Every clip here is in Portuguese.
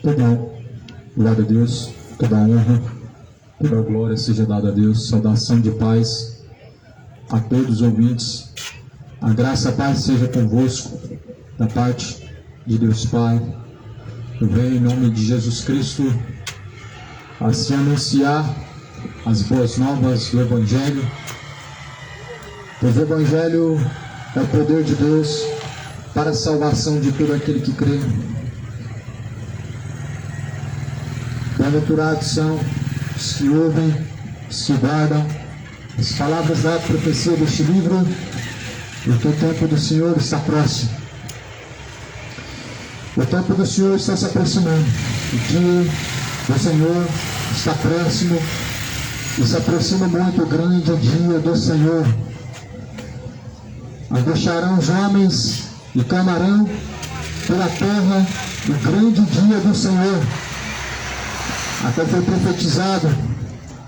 Toda glória a Deus, toda honra, toda glória seja dada a Deus. Saudação de paz a todos os ouvintes. A graça e a paz seja convosco, da parte de Deus Pai. Eu venho em nome de Jesus Cristo a se anunciar as boas novas do Evangelho. Pois o Evangelho é o poder de Deus para a salvação de todo aquele que crê. Bem-aventurados são os que ouvem, os que guardam as palavras da profecia deste livro, porque o tempo do Senhor está próximo. O tempo do Senhor está se aproximando. O dia do Senhor está próximo e se aproxima muito o grande dia do Senhor. Angustarão os homens e clamarão pela terra o grande dia do Senhor. Até foi profetizado,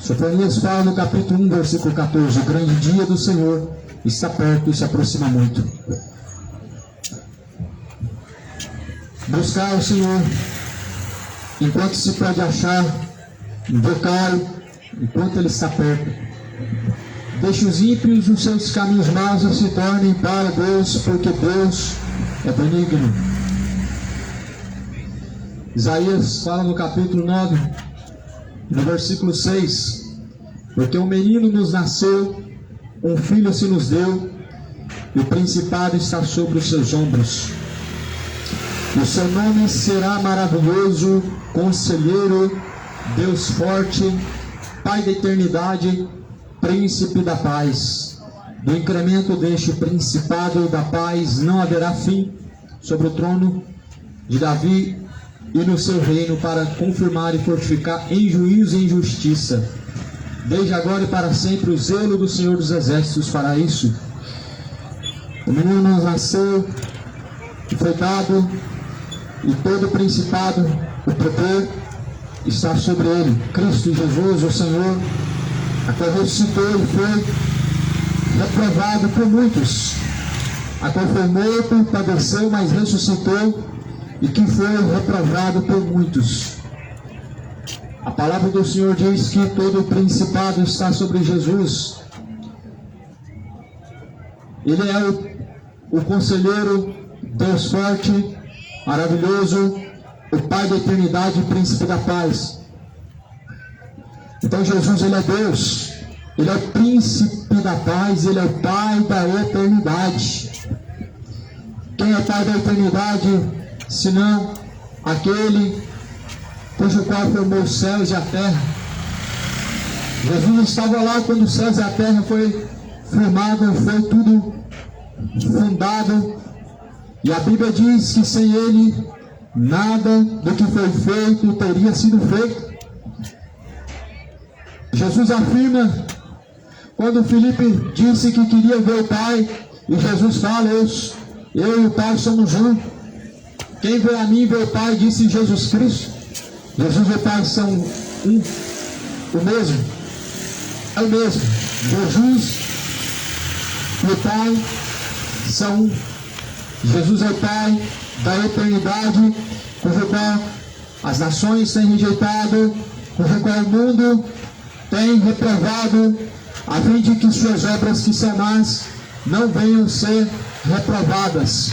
Sofonias fala no capítulo 1, versículo 14: o grande dia do Senhor está perto e se aproxima muito. Buscar o Senhor enquanto se pode achar, invocar-o enquanto Ele está perto. Deixe os ímpios os seus caminhos maus e se tornem para Deus, porque Deus é benigno. Isaías fala no capítulo 9, no versículo 6: porque um menino nos nasceu, um filho se nos deu, e o principado está sobre os seus ombros. O seu nome será maravilhoso, Conselheiro, Deus forte, Pai da eternidade, Príncipe da paz. Do incremento deste principado da paz não haverá fim sobre o trono de Davi e no seu reino, para confirmar e fortificar em juízo e em justiça. Desde agora e para sempre o zelo do Senhor dos Exércitos fará isso. O menino nos nasceu e foi dado, e todo o principado, o poder, está sobre ele. Cristo Jesus, o Senhor, a qual ressuscitou e foi reprovado por muitos, a qual foi morto, padeceu, mas ressuscitou, e que foi reprovado por muitos. A palavra do Senhor diz que todo o principado está sobre Jesus. Ele é o Conselheiro, Deus forte, maravilhoso, o Pai da eternidade e Príncipe da paz. Então Jesus, Ele é Deus, Ele é o Príncipe da paz, Ele é o Pai da eternidade. Quem é o Pai da eternidade senão aquele cujo qual formou os céus e a terra? Jesus estava lá quando os céus e a terra foi formado, foi tudo fundado, e a Bíblia diz que sem Ele nada do que foi feito teria sido feito. Jesus afirma, quando Filipe disse que queria ver o Pai, e Jesus fala: eu e o Pai somos um. Quem vê a mim vê o Pai, disse Jesus Cristo. Jesus e o Pai são um, o mesmo, é o mesmo. Jesus e o Pai são um. Jesus é o Pai da eternidade, cujo qual as nações têm rejeitado, cujo qual o mundo tem reprovado, a fim de que suas obras que são más não venham ser reprovadas.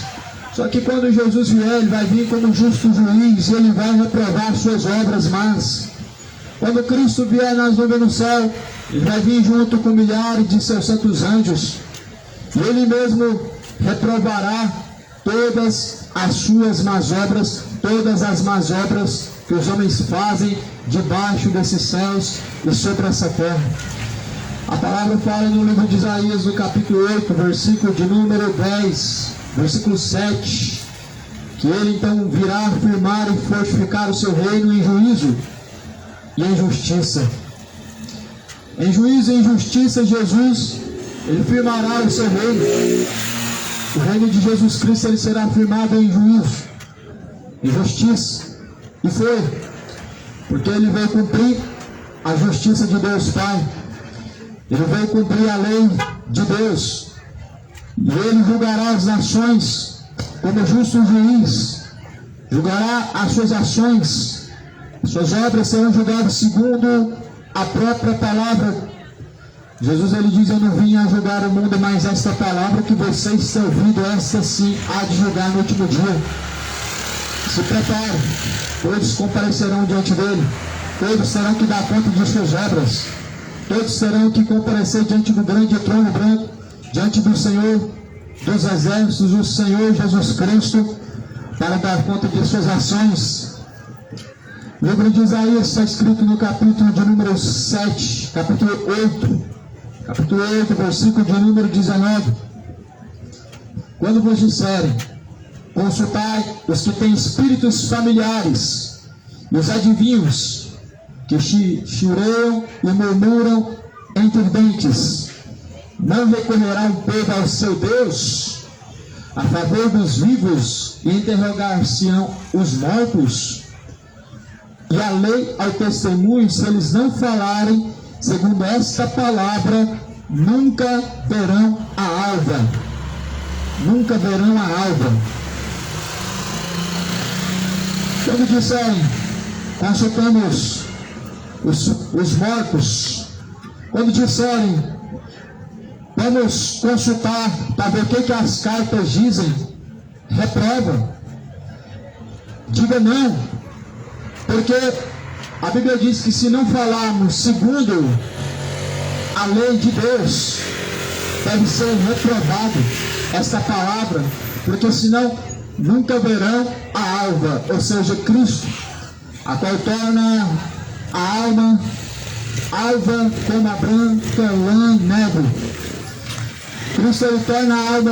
Só que quando Jesus vier, Ele vai vir como justo juiz, e Ele vai reprovar suas obras más. Quando Cristo vier nas nuvens no céu, Ele vai vir junto com milhares de seus santos anjos, e Ele mesmo reprovará todas as suas más obras, todas as más obras que os homens fazem debaixo desses céus e sobre essa terra. A palavra fala no livro de Isaías, no capítulo 8, versículo de número 10, versículo 7, que Ele então virá afirmar e fortificar o seu reino em juízo e em justiça. Em juízo e em justiça, Jesus, Ele firmará o seu reino. O reino de Jesus Cristo, Ele será firmado em juízo, em justiça. E foi, porque Ele veio cumprir a justiça de Deus Pai. Ele veio cumprir a lei de Deus. E Ele julgará as nações como justo juiz. julgará as suas ações, suas obras serão julgadas segundo a própria palavra. Jesus ele diz: eu não vim a julgar o mundo, mas esta palavra que vocês têm ouvido, esta sim há de julgar no último dia. Se preparem, todos comparecerão diante dele, todos terão que dar conta de suas obras, todos terão que comparecer diante do grande trono branco, diante do Senhor dos exércitos, o Senhor Jesus Cristo, para dar conta de suas ações. O livro de Isaías está escrito no capítulo de número 7, capítulo 8, versículo de número 19. Quando vos disserem, consultai os que têm espíritos familiares e os adivinhos, que chileiam e murmuram entre dentes, não recorrerá o povo ao seu Deus a favor dos vivos e interrogar-se-ão os mortos? E a lei ao testemunho, se eles não falarem segundo esta palavra, nunca verão a alva. Nunca verão a alva. Quando disserem, consultamos os mortos, quando disserem, vamos consultar para ver o que as cartas dizem, reprova. Diga não, porque a Bíblia diz que se não falarmos segundo a lei de Deus, deve ser reprovado esta palavra, porque senão nunca verão a alva, ou seja, Cristo, a qual torna a alma alva como a branca lã neve. Cristo ele torna a alma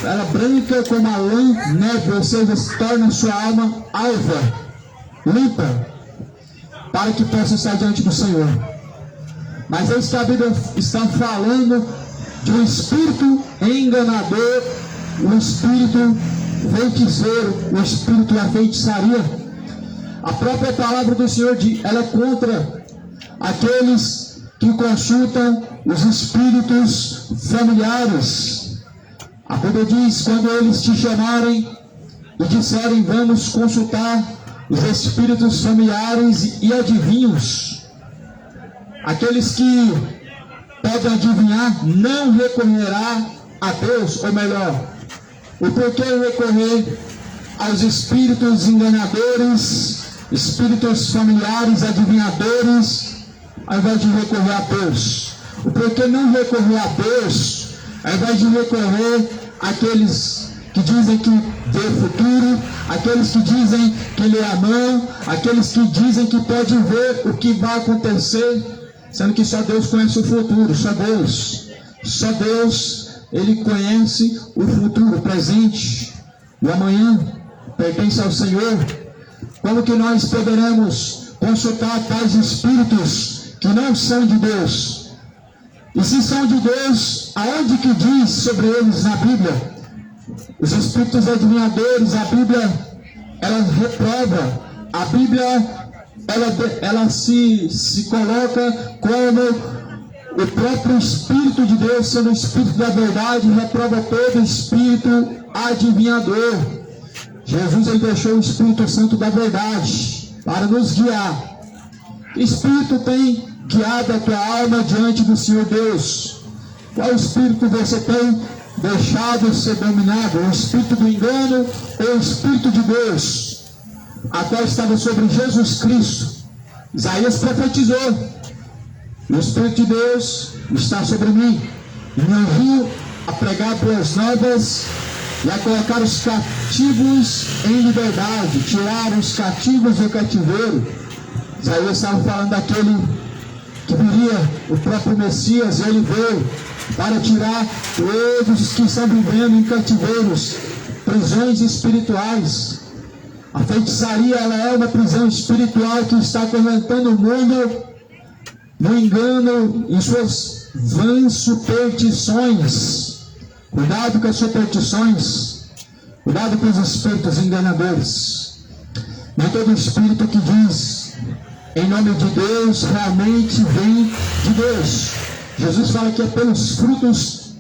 ela branca como a lã neve, ou seja, torna a sua alma alva, limpa, para que possa estar diante do Senhor. Mas a Bíblia está falando de um espírito enganador, um espírito feiticeiro, um espírito da feitiçaria. A própria palavra do Senhor ela é contra aqueles que consultam os espíritos familiares. A Bíblia diz: quando eles te chamarem e disserem, vamos consultar os espíritos familiares e adivinhos, aqueles que podem adivinhar, não recorrerá a Deus, ou melhor, o porquê recorrer aos espíritos enganadores, espíritos familiares, adivinhadores, ao invés de recorrer a Deus? O porquê não recorrer a Deus, ao invés de recorrer àqueles que dizem que vê o futuro, aqueles que dizem que lê a mão, aqueles que dizem que pode ver o que vai acontecer, sendo que só Deus conhece o futuro, só Deus, Ele conhece o futuro, o presente, o amanhã pertence ao Senhor. Como que nós poderemos consultar tais espíritos que não são de Deus? E se são de Deus, aonde que diz sobre eles na Bíblia? Os espíritos adivinhadores, a Bíblia, ela reprova. A Bíblia, ela se coloca como o próprio Espírito de Deus, sendo o Espírito da verdade, reprova todo espírito adivinhador. Jesus ele deixou o Espírito Santo da verdade para nos guiar. Que espírito tem guiado a tua alma diante do Senhor Deus? Qual espírito você tem deixado ser dominado? O espírito do engano ou o Espírito de Deus, a qual estava sobre Jesus Cristo? Isaías profetizou: o Espírito de Deus está sobre mim, e me envio a pregar boas novas e a colocar os cativos em liberdade, tirar os cativos do cativeiro. Isaías estava falando daquele que viria, o próprio Messias. Ele veio para tirar todos os que estão vivendo em cativeiros, prisões espirituais. A feitiçaria, ela é uma prisão espiritual que está atormentando o mundo no engano, em suas vãs superstições. Cuidado com as superstições, cuidado com os espíritos enganadores. Nem todo espírito que diz em nome de Deus realmente vem de Deus. Jesus fala que é pelos frutos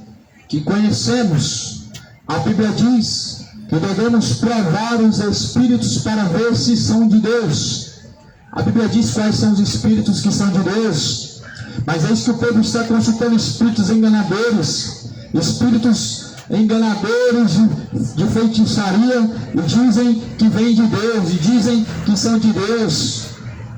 que conhecemos. A Bíblia diz que devemos provar os espíritos para ver se são de Deus. A Bíblia diz quais são os espíritos que são de Deus, mas é isso que o povo está consultando: espíritos enganadores, de feitiçaria, e dizem que vêm de Deus, e dizem que são de Deus,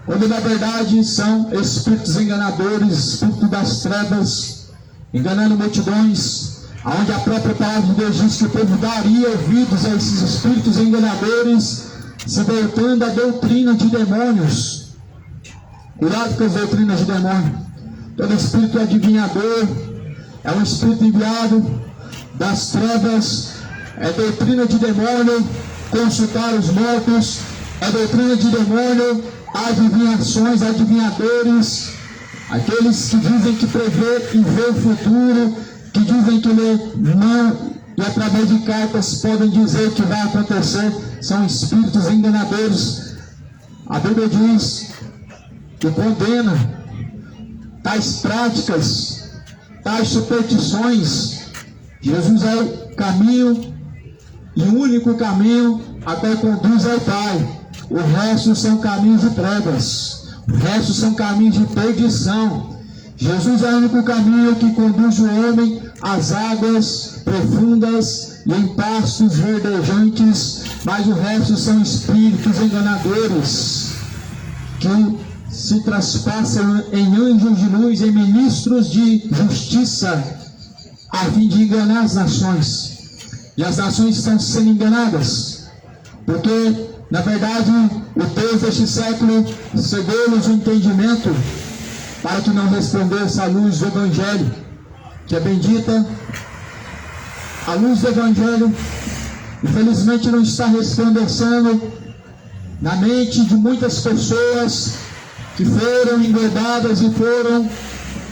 quando na verdade são espíritos enganadores, espíritos das trevas, enganando multidões, onde a própria palavra de Deus diz que o povo daria ouvidos a esses espíritos enganadores, se voltando à doutrina de demônios. Cuidado com as doutrinas de demônio. Todo espírito adivinhador é um espírito enviado das trevas, é doutrina de demônio consultar os mortos, é doutrina de demônio adivinhações, adivinhadores, aqueles que dizem que prevê e vê o futuro, que dizem que lê mão e através de cartas podem dizer que vai acontecer, são espíritos enganadores. A Bíblia diz que condena tais práticas, tais superstições. Jesus é o caminho e o único caminho a qual conduz ao Pai. O resto são caminhos de trevas, o resto são caminhos de perdição. Jesus é o único caminho que conduz o homem às águas profundas e em pastos verdejantes, mas o resto são espíritos enganadores que se traspassam em anjos de luz, em ministros de justiça, a fim de enganar as nações. E as nações estão sendo enganadas, porque na verdade o Deus deste século cegou-lhes o entendimento para que não resplandeça a luz do Evangelho, que é bendita. A luz do Evangelho, infelizmente, não está resplandecendo na mente de muitas pessoas que foram engordadas e foram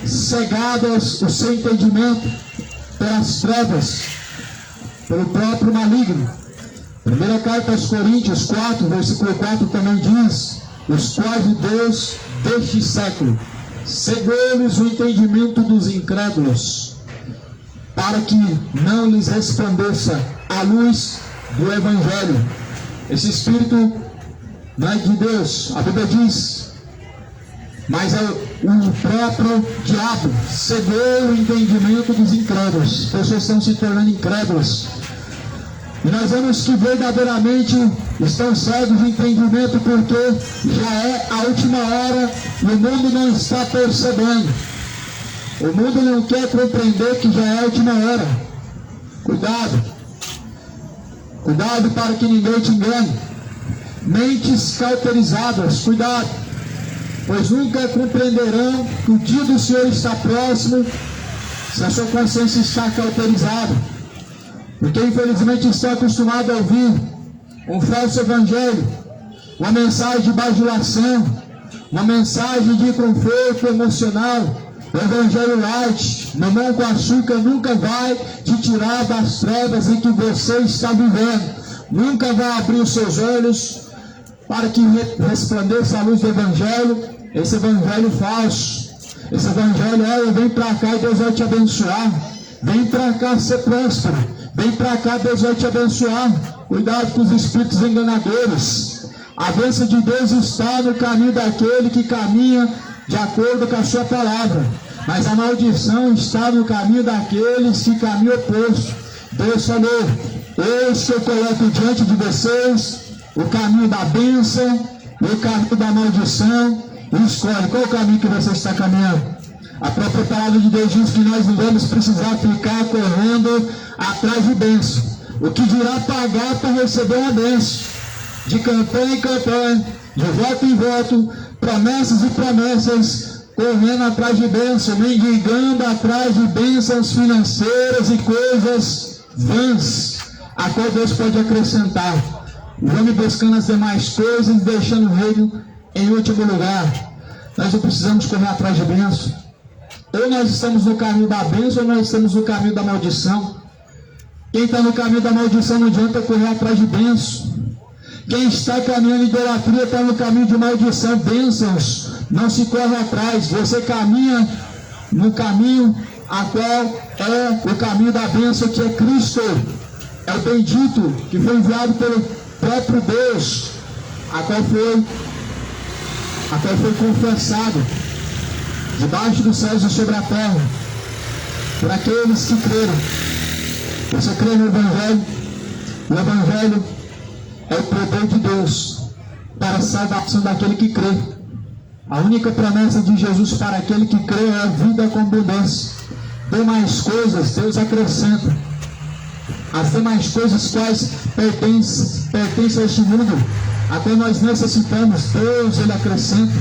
cegadas o seu entendimento pelas trevas, pelo próprio maligno. Primeira carta aos Coríntios 4, versículo 4 também diz: os quais o Deus deste século cegou-lhes o entendimento dos incrédulos, para que não lhes resplandeça a luz do Evangelho. Esse espírito não é de Deus, a Bíblia diz, mas é o próprio diabo cegou o entendimento dos incrédulos. As pessoas estão se tornando incrédulas. E nós vemos que verdadeiramente estão cegos de entendimento, porque já é a última hora e o mundo não está percebendo. O mundo não quer compreender que já é a última hora. Cuidado. Cuidado para que ninguém te engane. Mentes cauterizadas, cuidado, pois nunca compreenderão que o dia do Senhor está próximo se a sua consciência está cauterizada. Porque infelizmente está acostumado a ouvir um falso evangelho, uma mensagem de bajulação, uma mensagem de conforto emocional. O evangelho light, mamão com açúcar, nunca vai te tirar das trevas em que você está vivendo. Nunca vai abrir os seus olhos para que resplandeça a luz do evangelho. Esse evangelho falso, esse evangelho, olha, vem para cá e Deus vai te abençoar. Vem para cá ser próspero. Vem para cá, Deus vai te abençoar. Cuidado com os espíritos enganadores. A bênção de Deus está no caminho daquele que caminha de acordo com a sua palavra, mas a maldição está no caminho daqueles que caminham oposto. Deus falou: eis que eu coloco diante de vocês o caminho da bênção e o caminho da maldição, e escolhe qual o caminho que você está caminhando. A própria palavra de Deus diz que nós não vamos precisar ficar correndo atrás de bênção. O que dirá pagar para receber uma bênção? De campanha em campanha, de voto em voto, promessas e promessas, correndo atrás de bênção, mendigando atrás de bênçãos financeiras e coisas vãs, a qual Deus pode acrescentar. Vamos buscando as demais coisas, deixando o reino em último lugar. Nós não precisamos correr atrás de bênção. Ou nós estamos no caminho da bênção, ou nós estamos no caminho da maldição. Quem está no caminho da maldição não adianta correr atrás de bênção. Quem está caminhando em idolatria está no caminho de maldição. Bênçãos não se corre atrás. Você caminha no caminho a qual é o caminho da bênção, que é Cristo. é o bendito que foi enviado pelo próprio Deus, a qual foi confessado debaixo dos céus e sobre a terra, por aqueles que creram. Você crê no Evangelho? O Evangelho é o poder de Deus para a salvação daquele que crê. A única promessa de Jesus para aquele que crê é a vida com abundância. Demais coisas Deus acrescenta. As demais coisas quais pertencem a este mundo, até nós necessitamos, Deus ele acrescenta.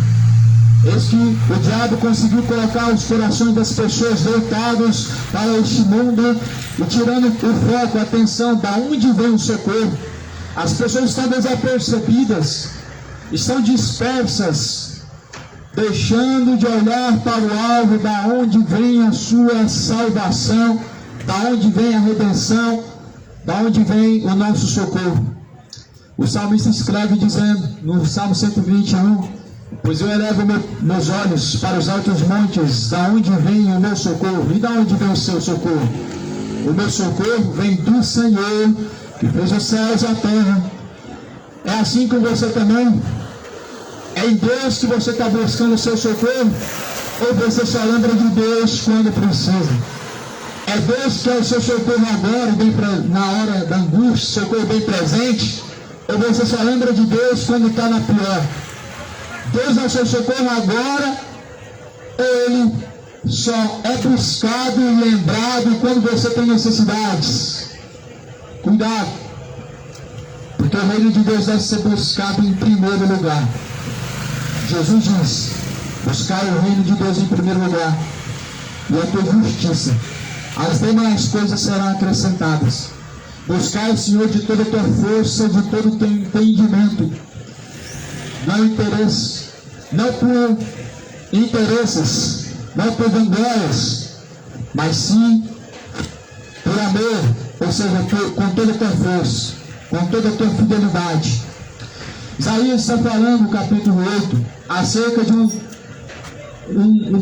Eis que o diabo conseguiu colocar os corações das pessoas voltados para este mundo e tirando o foco, a atenção, da onde vem o socorro. As pessoas estão desapercebidas, estão dispersas, deixando de olhar para o alvo, da onde vem a sua salvação, da onde vem a redenção, da onde vem o nosso socorro. O salmista escreve dizendo, no Salmo 121, pois eu elevo meus olhos para os altos montes, da onde vem o meu socorro? E da onde vem o seu socorro? O meu socorro vem do Senhor, que fez os céus e a terra. É assim com você também? É em Deus que você está buscando o seu socorro? Ou você só lembra de Deus quando precisa? É Deus que é o seu socorro agora, na hora da angústia, socorro bem presente? Ou você só lembra de Deus quando está na pior? Deus é o seu socorro agora, ou Ele só é buscado e lembrado quando você tem necessidades? Cuidado, porque o reino de Deus deve ser buscado em primeiro lugar. Jesus diz, buscar o reino de Deus em primeiro lugar, e a tua justiça, as demais coisas serão acrescentadas. Buscar o Senhor de toda a tua força, de todo o teu entendimento, não por interesses, não por vanglórias, mas sim por amor, ou seja, com toda a tua força, com toda a tua fidelidade. Isaías está falando no capítulo 8 acerca de um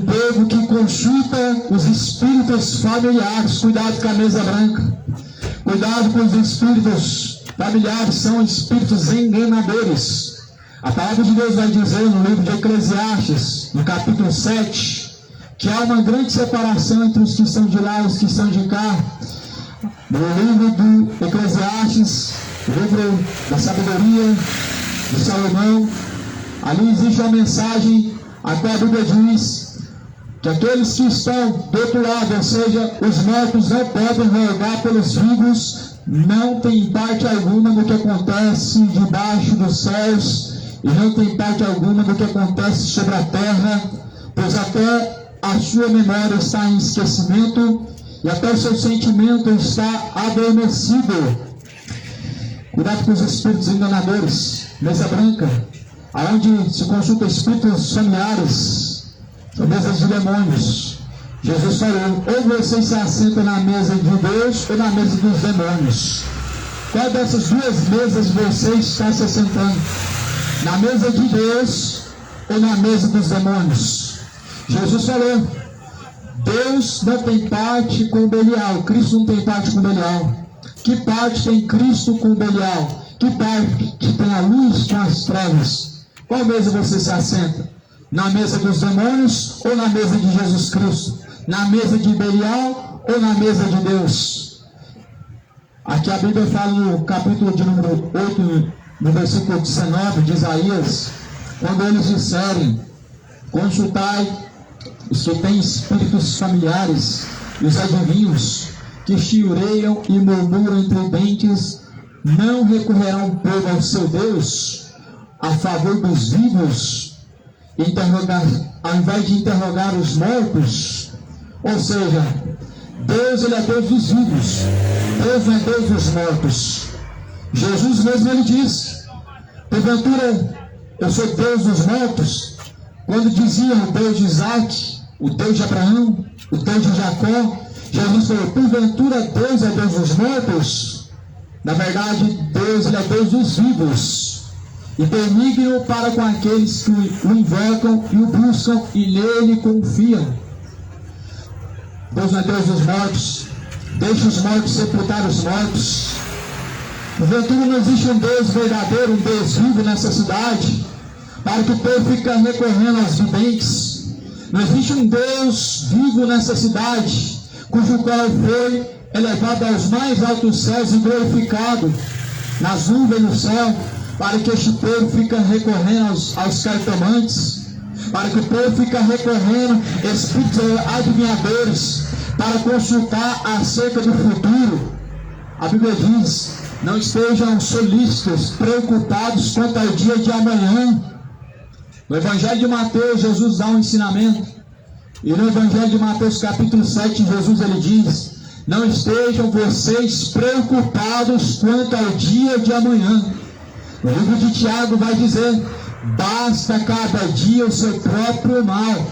povo que consulta os espíritos familiares. Cuidado com a mesa branca, cuidado com os espíritos familiares, são espíritos enganadores. A palavra de Deus vai dizer no livro de Eclesiastes, no capítulo 7, que há uma grande separação entre os que são de lá e os que são de cá. No livro do Eclesiastes, o livro da sabedoria de Salomão, ali existe uma mensagem a qual a Bíblia diz que aqueles que estão do outro lado, ou seja, os mortos, não podem rogar pelos vivos, não tem parte alguma do que acontece debaixo dos céus, e não tem parte alguma do que acontece sobre a terra, pois até a sua memória está em esquecimento, e até o seu sentimento está adormecido. Cuidado com os espíritos enganadores. Mesa branca, aonde se consulta espíritos familiares, são mesas de demônios. Jesus falou, ou você se assenta na mesa de Deus ou na mesa dos demônios. Qual dessas duas mesas você está se assentando? Na mesa de Deus ou na mesa dos demônios? Jesus falou, Deus não tem parte com Belial, Cristo não tem parte com Belial. Que parte tem Cristo com Belial? Que parte tem a luz com as trevas? Qual mesa você se assenta? Na mesa dos demônios ou na mesa de Jesus Cristo? Na mesa de Belial ou na mesa de Deus? Aqui a Bíblia fala no capítulo de número 8, no versículo 19 de Isaías, quando eles disserem, consultai os que têm espíritos familiares e os adivinhos, que chiureiam e murmuram entre dentes, não recorrerão o povo ao seu Deus a favor dos vivos, ao invés de interrogar os mortos? Ou seja, Deus ele é Deus dos vivos, Deus não é Deus dos mortos. Jesus mesmo ele diz, porventura eu sou Deus dos mortos? Quando dizia o Deus de Isaac, o Deus de Abraão, o Deus de Jacó, Jesus falou, porventura Deus é Deus dos mortos? Na verdade, Deus ele é Deus dos vivos, e benigno para com aqueles que o invocam e o buscam e nele confiam. Deus não é Deus dos mortos. Deixa os mortos sepultar os mortos. Porventura não existe um Deus verdadeiro, um Deus vivo nessa cidade, para que o povo fique recorrendo aos videntes. Não existe um Deus vivo nessa cidade, cujo qual foi elevado aos mais altos céus e glorificado nas nuvens do céu, para que este povo fique recorrendo aos cartomantes, para que o povo fique recorrendo a espíritos adivinhadores, para consultar acerca do futuro. A Bíblia diz: não estejam solícitos, preocupados quanto ao dia de amanhã. No Evangelho de Mateus, Jesus dá um ensinamento. E no Evangelho de Mateus, capítulo 7, Jesus ele diz: não estejam vocês preocupados quanto ao dia de amanhã. O livro de Tiago vai dizer: basta cada dia o seu próprio mal.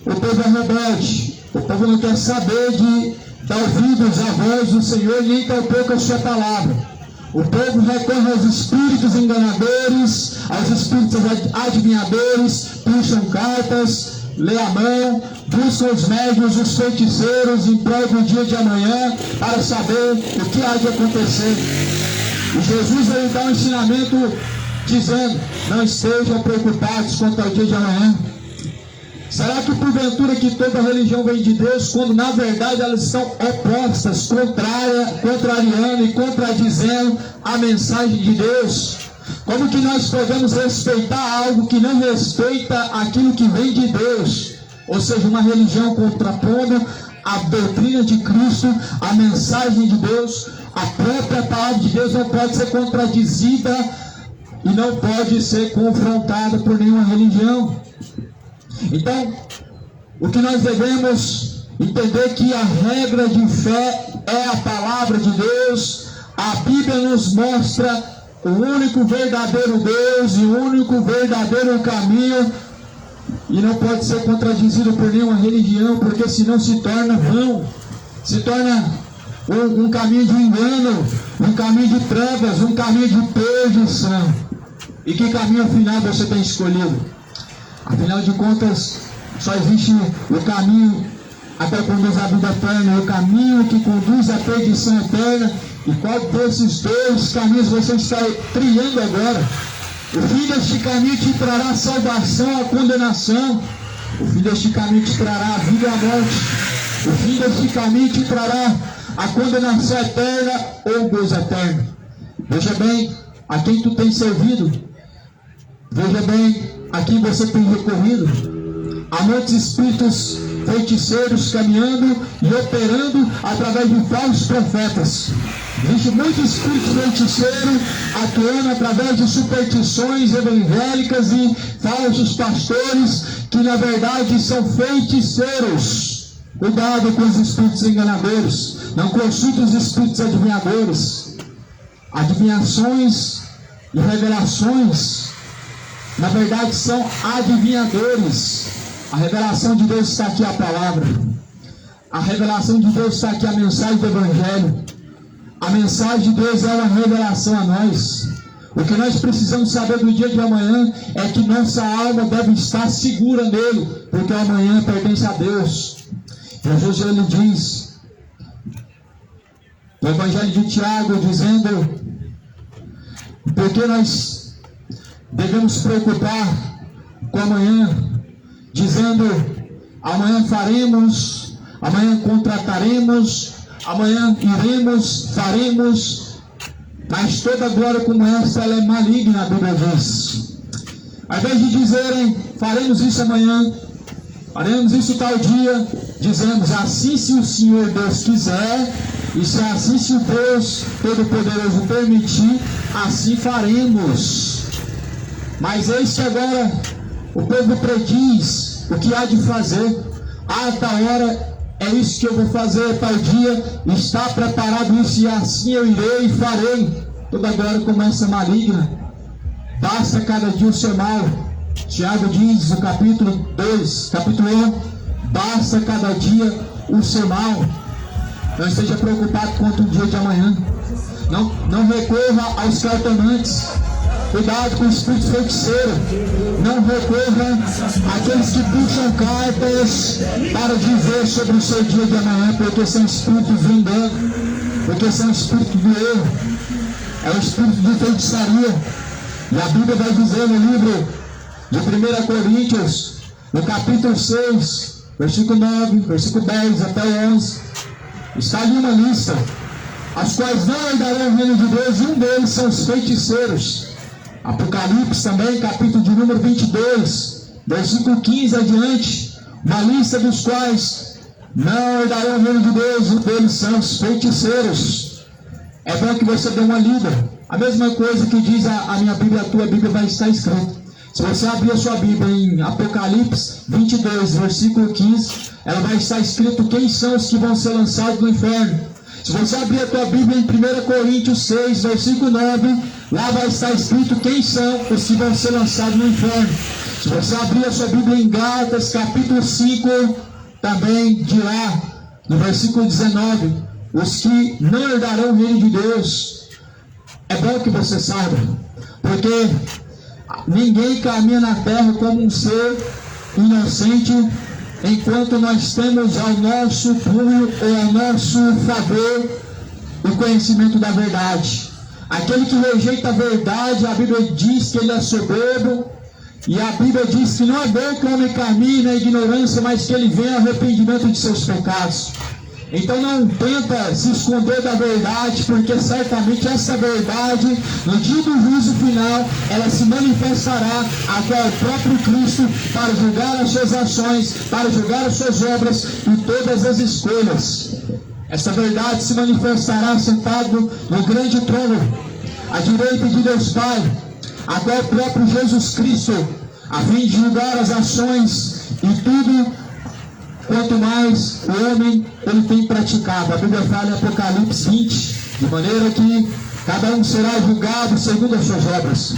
O povo é rebelde, o povo não quer saber de dar ouvidos à voz do Senhor, nem tampouco a sua palavra. O povo recorre aos espíritos enganadores, aos espíritos adivinhadores, puxam cartas, lê a mão, buscam os médiuns, os feiticeiros em prol do dia de amanhã, para saber o que há de acontecer. E Jesus ele dá um ensinamento dizendo: não estejam preocupados quanto ao dia de amanhã. Será que porventura que toda religião vem de Deus, quando na verdade elas são opostas, contrariando e contradizendo a mensagem de Deus? Como que nós podemos respeitar algo que não respeita aquilo que vem de Deus? Ou seja, uma religião contrapondo a doutrina de Cristo, a mensagem de Deus, a própria palavra de Deus não pode ser contradizida e não pode ser confrontada por nenhuma religião. Então, o que nós devemos entender que a regra de fé é a palavra de Deus. A Bíblia nos mostra o único verdadeiro Deus e o único verdadeiro caminho, e não pode ser contradizido por nenhuma religião, porque senão se torna vão, se torna um caminho de engano, um caminho de trevas, um caminho de perdição. E que caminho afinal você tem escolhido? Afinal de contas, só existe o caminho até conduz à vida eterna, o caminho que conduz à perdição eterna. E qual desses dois caminhos você está trilhando agora? O fim deste caminho te trará a salvação, a condenação. O fim deste caminho te trará a vida e a morte. O fim deste caminho te trará a condenação eterna ou o gozo eterno. Veja bem a quem tu tens servido. Veja bem a quem você tem recorrido. Há muitos espíritos feiticeiros caminhando e operando através de falsos profetas. Existe muito espírito feiticeiro atuando através de superstições evangélicas e falsos pastores que na verdade são feiticeiros. Cuidado com os espíritos enganadores. Não consulte os espíritos adivinhadores. Adivinhações e revelações, na verdade, são adivinhadores. A revelação de Deus está aqui, a palavra. A revelação de Deus está aqui, a mensagem do Evangelho. A mensagem de Deus é uma revelação a nós. O que nós precisamos saber do dia de amanhã é que nossa alma deve estar segura nele, porque o amanhã pertence a Deus. Jesus ele diz no Evangelho de Tiago, dizendo: porque nós devemos preocupar com amanhã, dizendo: amanhã faremos, amanhã contrataremos, amanhã iremos, faremos. Mas toda glória como essa, ela é maligna, a Bíblia diz. Ao invés de dizerem: faremos isso amanhã, faremos isso tal dia, dizemos: assim se o Senhor Deus quiser, e se assim se o Deus Todo-Poderoso permitir, assim faremos. Mas eis que agora o povo prediz o que há de fazer. Tal hora é isso que eu vou fazer, tal dia está preparado isso, e assim eu irei e farei. Toda glória começa maligna. Basta cada dia o seu mal. Tiago diz no capítulo 2, capítulo 1: basta cada dia o seu mal. Não esteja preocupado quanto o dia de amanhã. Não recorra aos cartomantes. Cuidado com o espírito feiticeiro. Não recorra àqueles que puxam cartas para dizer sobre o seu dia de amanhã, porque são espíritos vingando, porque são espíritos do erro. é o espírito de feitiçaria. E a Bíblia vai dizer no livro de 1 Coríntios, no capítulo 6, versículo 9, versículo 10 até o 11, está ali uma lista, as quais não herdarão o reino de Deus, e um deles são os feiticeiros. Apocalipse também, capítulo de número 22, versículo 15 adiante, uma lista dos quais não herdarão o reino de Deus, um deles são os feiticeiros. É bom que você dê uma lida. A mesma coisa que diz a minha Bíblia, a tua Bíblia vai estar escrito. Se você abrir a sua Bíblia em Apocalipse 22, versículo 15, ela vai estar escrito quem são os que vão ser lançados no inferno. Se você abrir a tua Bíblia em 1 Coríntios 6, versículo 9, lá vai estar escrito quem são os que vão ser lançados no inferno. Se você abrir a sua Bíblia em Gálatas, capítulo 5, também dirá, no versículo 19, os que não herdarão o reino de Deus. É bom que você saiba, porque ninguém caminha na terra como um ser inocente, enquanto nós temos ao nosso punho ou ao nosso favor o conhecimento da verdade. Aquele que rejeita a verdade, a Bíblia diz que ele é soberbo, e a Bíblia diz que não é bom que o homem caminhe na ignorância, mas que ele venha ao arrependimento de seus pecados. Então não tenta se esconder da verdade, porque certamente essa verdade, no dia do juízo final, ela se manifestará, a qual o próprio Cristo, para julgar as suas ações, para julgar as suas obras e todas as escolhas. Essa verdade se manifestará sentado no grande trono, à direita de Deus Pai, a qual o próprio Jesus Cristo, a fim de julgar as ações e tudo quanto mais o homem ele tem praticado. A Bíblia fala em Apocalipse 20, de maneira que cada um será julgado segundo as suas obras.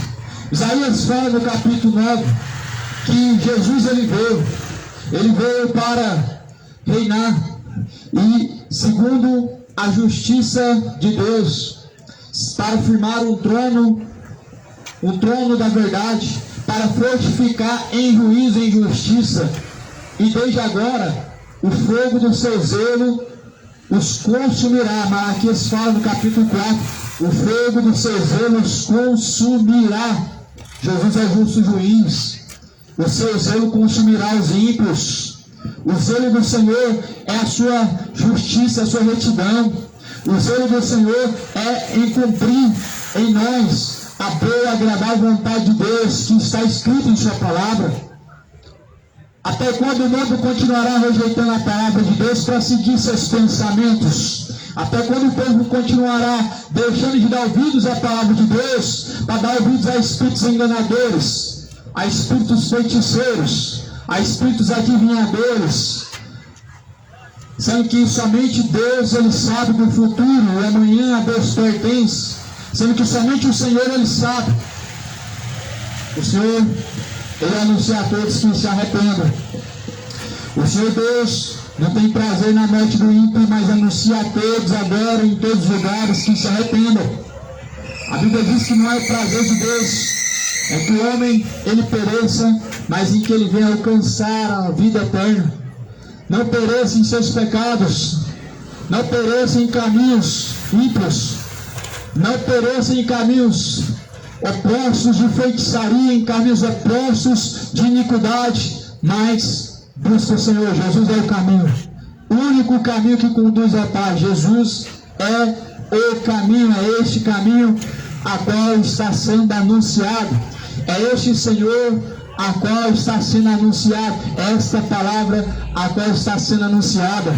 Isaías fala no capítulo 9 que Jesus ele veio para reinar e segundo a justiça de Deus, para firmar um trono da verdade, para fortificar em juízo e em justiça. E desde agora, o fogo do seu zelo os consumirá. Malaquias fala no capítulo 4, o fogo do seu zelo os consumirá. Jesus é justo juiz. O seu zelo consumirá os ímpios. O zelo do Senhor é a sua justiça, a sua retidão. O zelo do Senhor é em cumprir em nós a boa e agradável vontade de Deus, que está escrito em sua palavra. Até quando o mundo continuará rejeitando a palavra de Deus para seguir seus pensamentos? Até quando o povo continuará deixando de dar ouvidos à palavra de Deus, para dar ouvidos a espíritos enganadores, a espíritos feiticeiros, a espíritos adivinhadores? Sendo que somente Deus ele sabe do futuro, e amanhã a Deus pertence. Sendo que somente o Senhor ele sabe. O Senhor ele anuncia a todos que se arrependam. O Senhor Deus não tem prazer na morte do ímpio, mas anuncia a todos agora, em todos os lugares, que se arrependam. A Bíblia diz que não é prazer de Deus, é que o homem ele pereça, mas em que ele venha alcançar a vida eterna. Não pereça em seus pecados, não pereça em caminhos ímpios, não pereça em caminhos opostos de feitiçaria, em caminhos opostos de iniquidade, mas busca o Senhor. Jesus é o caminho, o único caminho que conduz ao Pai. Jesus é o caminho, é este caminho a qual está sendo anunciado, é este Senhor a qual está sendo anunciado, esta palavra a qual está sendo anunciada.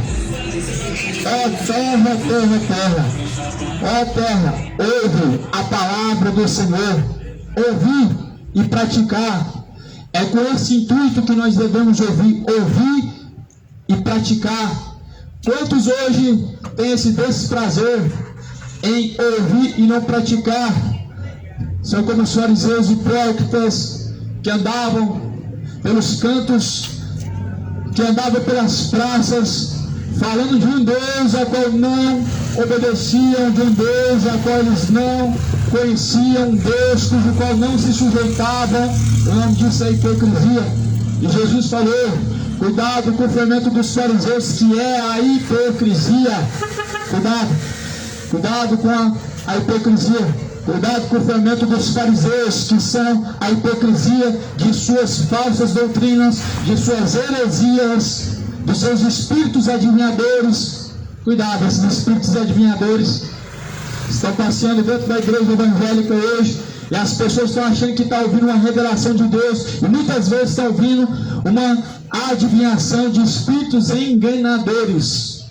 Ó terra, terra, terra, ó terra, ouve a palavra do Senhor. Ouvir e praticar, é com esse intuito que nós devemos ouvir e praticar. Quantos hoje têm esse desprazer em ouvir e não praticar? São como os fariseus hipócritas que andavam pelos cantos, que andavam pelas praças, falando de um Deus a qual não obedeciam, de um Deus a qual eles não conheciam, um Deus cujo qual não se sujeitavam. O nome disso é hipocrisia. E Jesus falou: cuidado com o fermento dos fariseus, que é a hipocrisia. Cuidado com a hipocrisia. Cuidado com o fermento dos fariseus, que são a hipocrisia de suas falsas doutrinas, de suas heresias, dos seus espíritos adivinhadores. Cuidado, esses espíritos adivinhadores estão passeando dentro da igreja evangélica hoje, e as pessoas estão achando que estão ouvindo uma revelação de Deus, e muitas vezes estão ouvindo uma adivinhação de espíritos enganadores.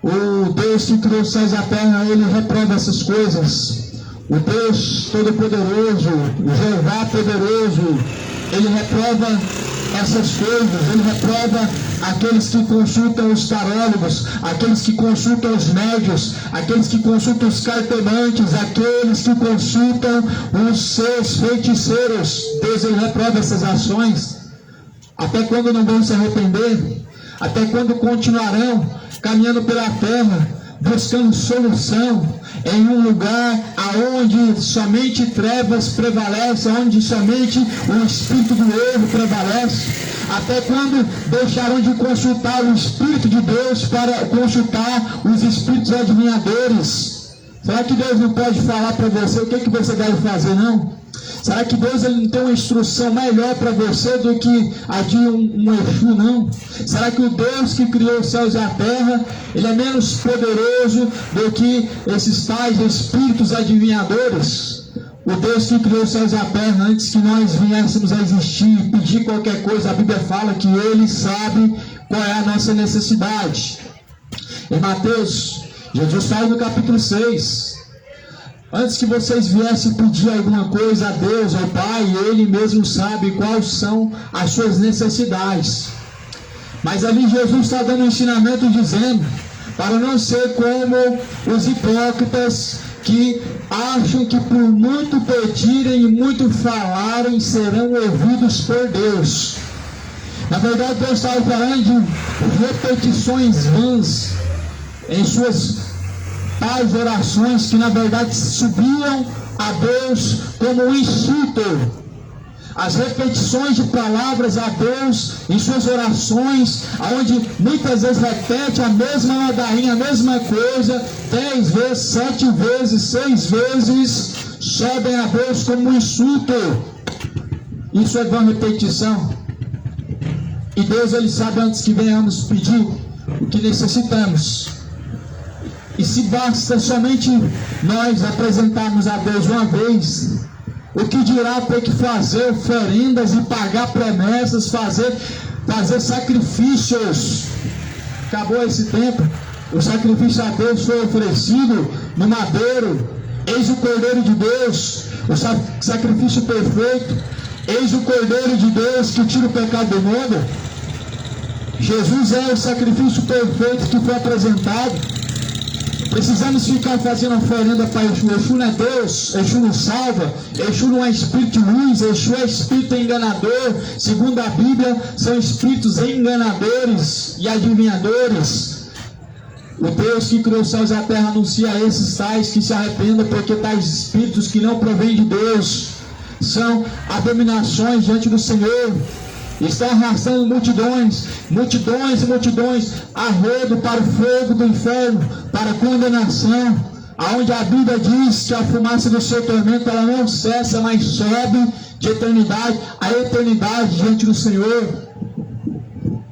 O Deus que criou os céus e a terra, Ele reprova essas coisas. O Deus Todo-Poderoso, o Jeová Poderoso, Ele reprova essas coisas. Ele reprova aqueles que consultam os tarólogos, aqueles que consultam os médios, aqueles que consultam os cartomantes, aqueles que consultam os seus feiticeiros. Deus, Ele reprova essas ações. Até quando não vão se arrepender? Até quando continuarão caminhando pela terra, buscando solução em um lugar aonde somente trevas prevalece, onde somente o espírito do erro prevalece? Até quando deixarão de consultar o Espírito de Deus para consultar os espíritos adivinhadores? Será que Deus não pode falar para você o que você deve fazer, não? Será que Deus, Ele não tem uma instrução melhor para você do que a de um Exu, não? Será que o Deus que criou os céus e a terra, Ele é menos poderoso do que esses tais espíritos adivinhadores? O Deus que criou os céus e a terra, antes que nós viéssemos a existir e pedir qualquer coisa, a Bíblia fala que Ele sabe qual é a nossa necessidade. Em Mateus, Jesus fala no capítulo 6, antes que vocês viessem pedir alguma coisa a Deus, ao Pai, Ele mesmo sabe quais são as suas necessidades. Mas ali Jesus está dando um ensinamento dizendo, para não ser como os hipócritas que acham que por muito pedirem e muito falarem serão ouvidos por Deus. Na verdade, Deus estava falando de repetições vãs em suas tais orações que na verdade subiam a Deus como um insulto. As repetições de palavras a Deus em suas orações, onde muitas vezes repete a mesma ladainha, a mesma coisa, 10 vezes, 7 vezes, 6 vezes, sobem a Deus como um insulto. Isso é vã repetição. E Deus, Ele sabe antes que venhamos pedir o que necessitamos. E se basta somente nós apresentarmos a Deus uma vez, o que dirá ter que fazer oferendas e pagar promessas, fazer sacrifícios? Acabou esse tempo. O sacrifício a Deus foi oferecido no madeiro. Eis o Cordeiro de Deus, o sacrifício perfeito. Eis o Cordeiro de Deus que tira o pecado do mundo. Jesus é o sacrifício perfeito que foi apresentado. Precisamos ficar fazendo oferenda para Exu. Exu não é Deus, Exu não salva, Exu não é espírito de luz, Exu é espírito enganador. Segundo a Bíblia, são espíritos enganadores e adivinhadores. O Deus que criou os céus e a terra anuncia a esses tais que se arrependam, porque tais espíritos que não provêm de Deus são abominações diante do Senhor. Estão arrastando multidões e multidões a rodo para o fogo do inferno, para a condenação, aonde a Bíblia diz que a fumaça do seu tormento ela não cessa, mas sobe de eternidade a eternidade diante do Senhor.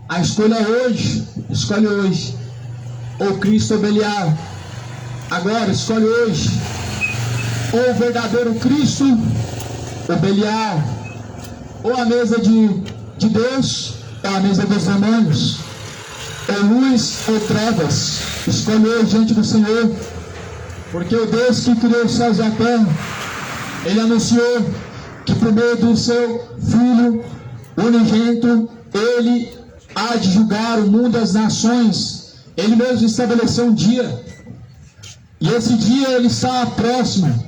A escolha é hoje, escolhe hoje, ou Cristo ou Belial. Agora, escolhe hoje, ou o verdadeiro Cristo ou Belial, ou a mesa de Deus, ou a mesa dos demônios, ou luz ou trevas. Escolhe hoje diante do Senhor, porque o Deus que criou os céus e a terra, Ele anunciou que por meio do seu Filho unigênito, Ele há de julgar o mundo e as nações. Ele mesmo estabeleceu um dia, e esse dia Ele está próximo,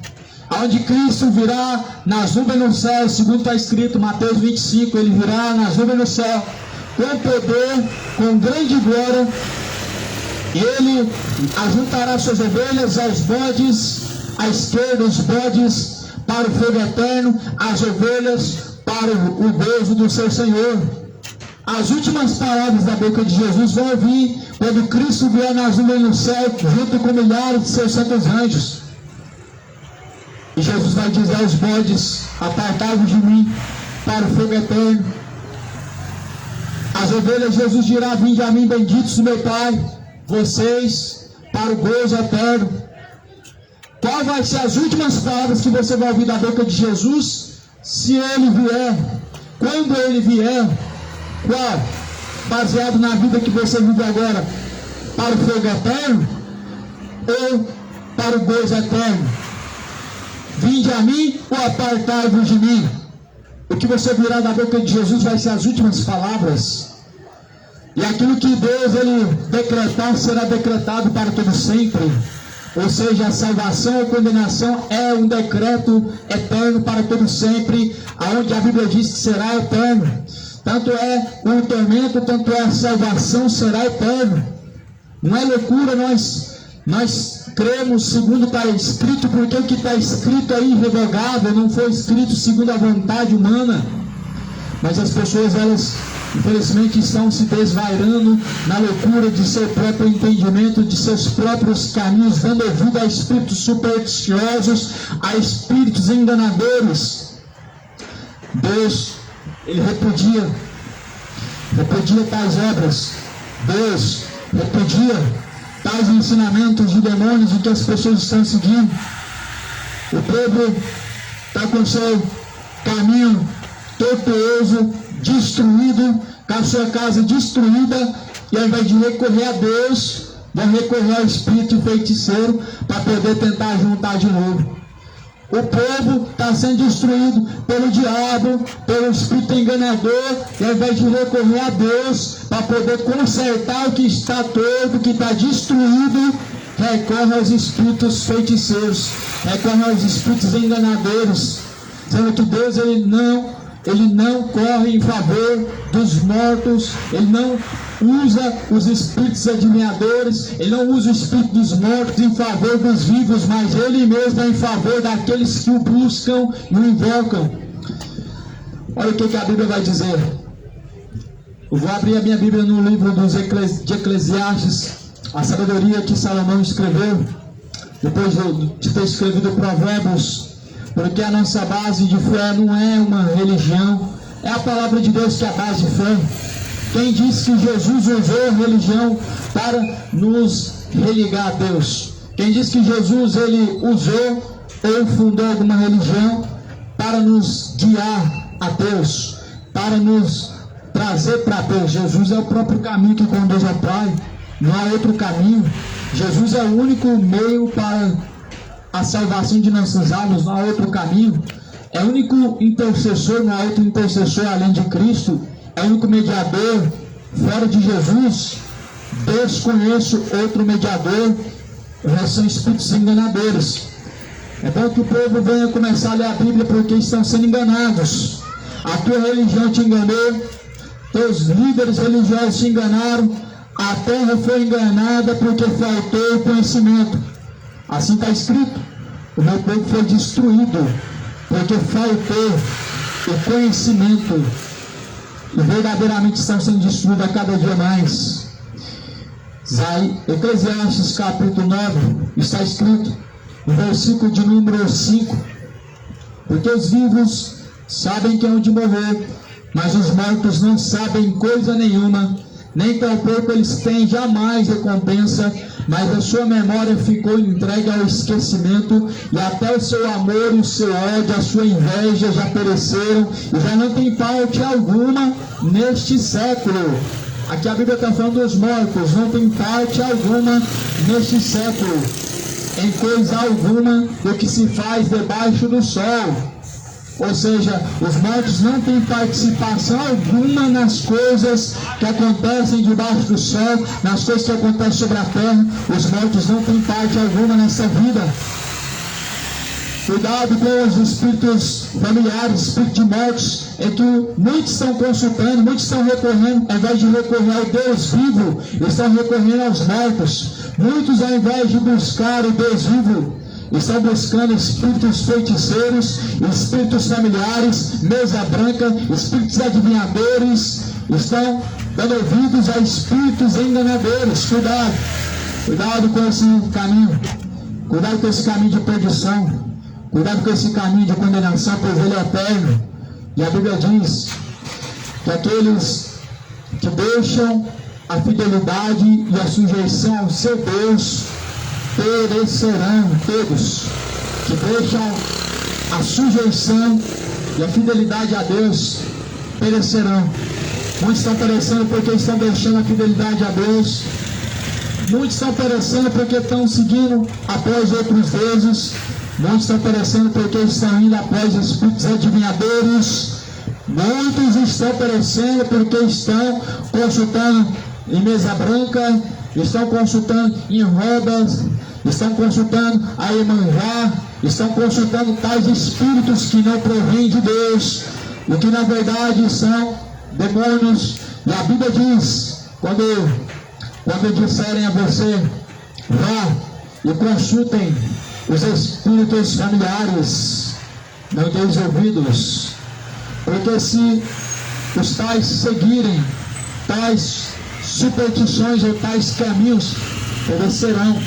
onde Cristo virá nas nuvens no céu, segundo está escrito, Mateus 25, Ele virá nas nuvens no céu, com poder, com grande glória, e Ele ajuntará suas ovelhas aos bodes, à esquerda os bodes para o fogo eterno, as ovelhas para o gozo do seu Senhor. As últimas palavras da boca de Jesus vão ouvir quando Cristo vier nas nuvens no céu, junto com milhares de seus santos anjos. E vai dizer aos bodes: apartai-vos de mim para o fogo eterno. As ovelhas, Jesus dirá: vinde a mim, benditos do meu Pai, vocês para o gozo eterno. Qual vai ser as últimas palavras que você vai ouvir da boca de Jesus? Se Ele vier, quando Ele vier, qual? Baseado na vida que você vive agora, para o fogo eterno ou para o gozo eterno? Vinde a mim ou apartai-vos de mim? O que você virá da boca de Jesus vai ser as últimas palavras. E aquilo que Deus Ele decretar será decretado para todo sempre. Ou seja, a salvação ou condenação é um decreto eterno para todo sempre, aonde a Bíblia diz que será eterno. Tanto é o tormento, tanto é a salvação, será eterno. Não é loucura nós cremos segundo está escrito, porque o que está escrito é irrevogável, não foi escrito segundo a vontade humana. Mas as pessoas, elas infelizmente estão se desvairando na loucura de seu próprio entendimento, de seus próprios caminhos, dando ouvido a espíritos supersticiosos, a espíritos enganadores. Deus, Ele repudia tais obras. Deus repudia tais ensinamentos de demônios em que as pessoas estão seguindo. O povo está com seu caminho tortuoso, destruído, com a sua casa destruída, e ao invés de recorrer a Deus, vão recorrer ao espírito feiticeiro para poder tentar juntar de novo. O povo está sendo destruído pelo diabo, pelo espírito enganador, e ao invés de recorrer a Deus para poder consertar o que está torto, o que está destruído, recorre aos espíritos feiticeiros, recorre aos espíritos enganadores, sendo que Deus Ele não corre em favor dos mortos, Ele não usa os espíritos adivinhadores, Ele não usa o espírito dos mortos em favor dos vivos, mas Ele mesmo é em favor daqueles que o buscam e o invocam. Olha o que a Bíblia vai dizer. Eu vou abrir a minha Bíblia no livro de Eclesiastes, a sabedoria que Salomão escreveu, depois de ter escrevido Provérbios. Porque a nossa base de fé não é uma religião, é a palavra de Deus que é a base de fé. Quem disse que Jesus usou a religião para nos religar a Deus? Quem disse que Jesus Ele usou ou fundou alguma religião para nos guiar a Deus, para nos trazer para Deus? Jesus é o próprio caminho que conduz ao Pai, não há outro caminho. Jesus é o único meio para a salvação de nossas almas, não há outro caminho. É o único intercessor, não há outro intercessor além de Cristo. É o único mediador. Fora de Jesus, desconheço outro mediador. São espíritos enganadores. É bom que o povo venha começar a ler a Bíblia, porque estão sendo enganados. A tua religião te enganou, teus líderes religiosos te enganaram, a terra foi enganada porque faltou o conhecimento. Assim está escrito: o meu povo foi destruído porque faltou o conhecimento, e verdadeiramente estão sendo destruídos a cada dia mais. Eclesiastes capítulo 9 está escrito no versículo de número 5: porque os vivos sabem que hão de morrer, mas os mortos não sabem coisa nenhuma, nem tampouco eles têm jamais recompensa, mas a sua memória ficou entregue ao esquecimento, e até o seu amor e o seu ódio, a sua inveja já pereceram, e já não tem parte alguma neste século. Aqui a Bíblia está falando dos mortos, não tem parte alguma neste século, em coisa alguma do que se faz debaixo do sol. Ou seja, os mortos não têm participação alguma nas coisas que acontecem debaixo do sol, nas coisas que acontecem sobre a terra. Os mortos não têm parte alguma nessa vida. Cuidado com os espíritos familiares, espíritos de mortos, é que muitos estão consultando, muitos estão recorrendo, ao invés de recorrer ao Deus vivo, estão recorrendo aos mortos. Muitos, ao invés de buscar o Deus vivo, estão buscando espíritos feiticeiros, espíritos familiares, mesa branca, espíritos adivinhadores, estão dando ouvidos a espíritos enganadores. Cuidado com esse caminho, cuidado com esse caminho de perdição, Cuidado com esse caminho de condenação, pois ele é eterno. E a Bíblia diz que aqueles que deixam a fidelidade e a sujeição ao seu Deus perecerão. Todos que deixam a sujeição e a fidelidade a Deus perecerão. Muitos estão perecendo porque estão deixando a fidelidade a Deus. Muitos estão perecendo porque estão seguindo após outros deuses. Muitos estão perecendo porque estão indo após espíritos adivinhadores. Muitos estão perecendo porque estão consultando em mesa branca, estão consultando em rodas, estão consultando a Iemanjá, estão consultando tais espíritos que não provêm de Deus, o que na verdade são demônios. E a Bíblia diz, quando disserem a você, vá e consultem os espíritos familiares, não deis ouvidos, porque se os tais seguirem tais superstições ou tais caminhos, perecerão.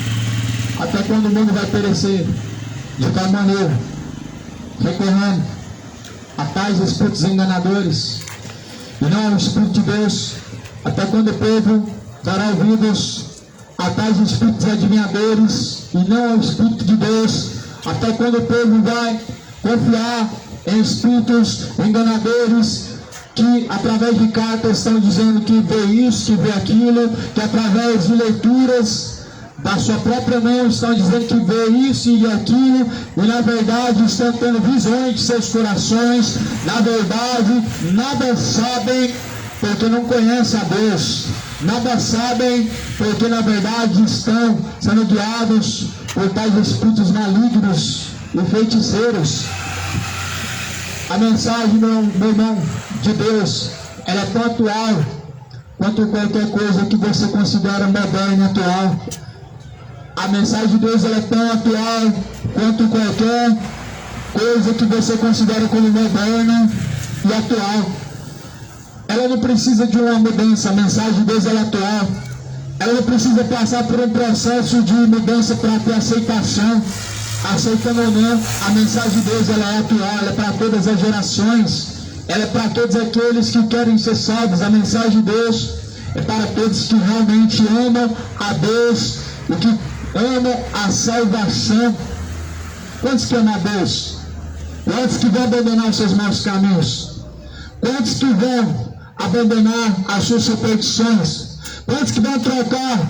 Até quando o mundo vai perecer? De tal maneira, recorrendo a tais espíritos enganadores e não ao Espírito de Deus. Até quando o povo dará ouvidos a tais espíritos adivinhadores e não ao Espírito de Deus. Até quando o povo vai confiar em espíritos enganadores que através de cartas estão dizendo que vê isso, que vê aquilo, que através de leituras da sua própria mão estão dizendo que vê isso e aquilo, e na verdade estão tendo visões de seus corações. Na verdade nada sabem porque não conhecem a Deus, nada sabem porque na verdade estão sendo guiados por tais espíritos malignos e feiticeiros. A mensagem, meu irmão, de Deus, ela é tão atual quanto qualquer coisa que você considera moderna e atual. A mensagem de Deus, ela é tão atual quanto qualquer coisa que você considera como moderna e atual. Ela não precisa de uma mudança. A mensagem de Deus, ela é atual. Ela não precisa passar por um processo de mudança para ter aceitação. Aceitando ou não, a mensagem de Deus, ela é atual, ela é para todas as gerações, ela é para todos aqueles que querem ser salvos. A mensagem de Deus é para todos que realmente amam a Deus e que amam a salvação. Quantos que amam a Deus? Quantos que vão abandonar os seus maus caminhos? Quantos que vão abandonar as suas superstições? Quantos que vão trocar